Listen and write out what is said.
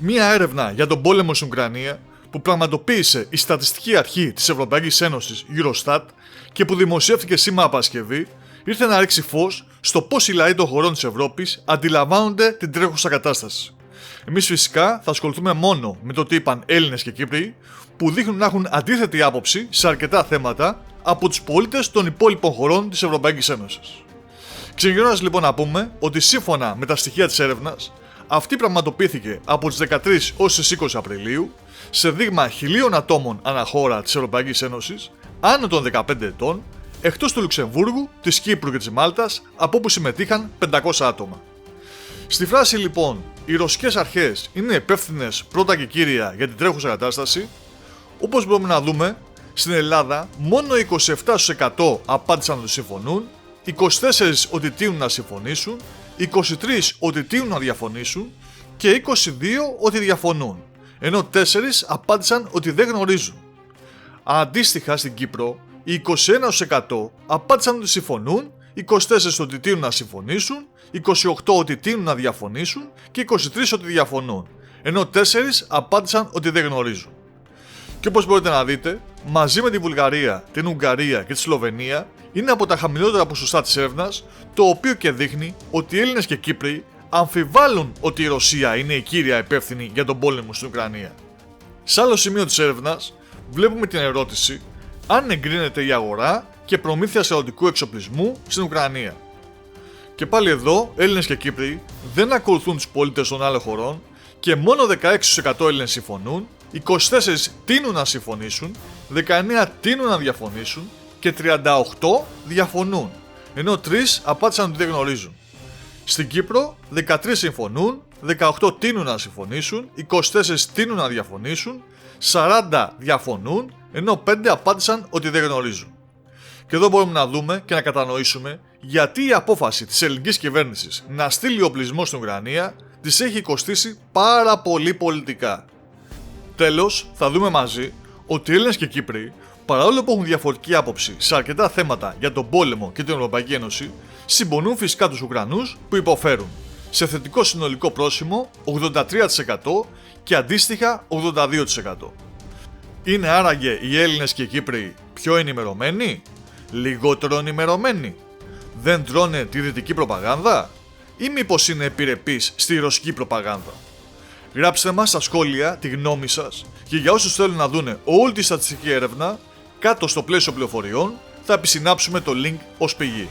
Μία έρευνα για τον πόλεμο στην Ουκρανία που πραγματοποίησε η Στατιστική Αρχή της Ευρωπαϊκής Ένωσης Eurostat και που δημοσιεύτηκε σήμερα Παρασκευή, ήρθε να ρίξει φως στο πώς οι λαοί των χωρών της Ευρώπης αντιλαμβάνονται την τρέχουσα κατάσταση. Εμείς φυσικά θα ασχοληθούμε μόνο με το τι είπαν Έλληνες και Κύπροι, που δείχνουν να έχουν αντίθετη άποψη σε αρκετά θέματα από τους πολίτες των υπόλοιπων χωρών της Ευρωπαϊκής Ένωσης. Ξεκινώντας λοιπόν να πούμε ότι σύμφωνα με τα στοιχεία της έρευνας, αυτή πραγματοποιήθηκε από τις 13 ως τις 20 Απριλίου σε δείγμα 1.000 ατόμων αναχώρα της Ευρωπαϊκής Ένωσης άνω των 15 ετών, εκτός του Λουξεμβούργου, της Κύπρου και της Μάλτας, από όπου συμμετείχαν 500 άτομα. Στη φράση λοιπόν «Οι ρωσικές αρχές είναι υπεύθυνες πρώτα και κύρια για την τρέχουσα κατάσταση», όπως μπορούμε να δούμε, στην Ελλάδα μόνο 27% απάντησαν ότι συμφωνούν, 24% ότι τείνουν να συμφωνήσουν, 23% ότι τείνουν να διαφωνήσουν και 22% ότι διαφωνούν, ενώ 4% απάντησαν ότι δεν γνωρίζουν. Αντίστοιχα στην Κύπρο, οι 21% απάντησαν ότι συμφωνούν, 24% ότι τείνουν να συμφωνήσουν, 28% ότι τείνουν να διαφωνήσουν και 23% ότι διαφωνούν, ενώ 4% απάντησαν ότι δεν γνωρίζουν. Και όπως μπορείτε να δείτε, μαζί με τη Βουλγαρία, την Ουγγαρία και τη Σλοβενία, είναι από τα χαμηλότερα ποσοστά της έρευνας, το οποίο και δείχνει ότι οι Έλληνες και Κύπροι αμφιβάλλουν ότι η Ρωσία είναι η κύρια υπεύθυνη για τον πόλεμο στην Ουκρανία. Σε άλλο σημείο της έρευνας, βλέπουμε την ερώτηση αν εγκρίνεται η αγορά και προμήθεια στρατιωτικού εξοπλισμού στην Ουκρανία. Και πάλι εδώ, Έλληνες και Κύπροι δεν ακολουθούν τους πολίτες των άλλων χωρών και μόνο 16% Έλληνες συμφωνούν, 24% τείνουν να συμφωνήσουν, 19% τείνουν να διαφωνήσουν και 38% διαφωνούν, ενώ 3% απάντησαν ότι δεν γνωρίζουν. Στην Κύπρο, 13% συμφωνούν, 18% τείνουν να συμφωνήσουν, 24% τείνουν να διαφωνήσουν, 40% διαφωνούν, ενώ 5% απάντησαν ότι δεν γνωρίζουν. Και εδώ μπορούμε να δούμε και να κατανοήσουμε γιατί η απόφαση της ελληνικής κυβέρνησης να στείλει οπλισμό στην Ουκρανία της έχει κοστίσει πάρα πολύ πολιτικά. Τέλος, θα δούμε μαζί ότι οι Έλληνες και Κύπροι, παρόλο που έχουν διαφορετική άποψη σε αρκετά θέματα για τον πόλεμο και την Ευρωπαϊκή Ένωση, συμπονούν φυσικά τους Ουκρανούς που υποφέρουν, σε θετικό συνολικό πρόσημο 83% και αντίστοιχα 82%. Είναι άραγε οι Έλληνες και οι Κύπροι πιο ενημερωμένοι, λιγότερο ενημερωμένοι, δεν τρώνε τη δυτική προπαγάνδα ή μήπως είναι επιρρεπείς στη ρωσική προπαγάνδα? Γράψτε μας στα σχόλια τη γνώμη σας και για όσους θέλουν να δούνε όλη τη στατιστική έρευνα, κάτω στο πλαίσιο πληροφοριών θα επισυνάψουμε το link ως πηγή.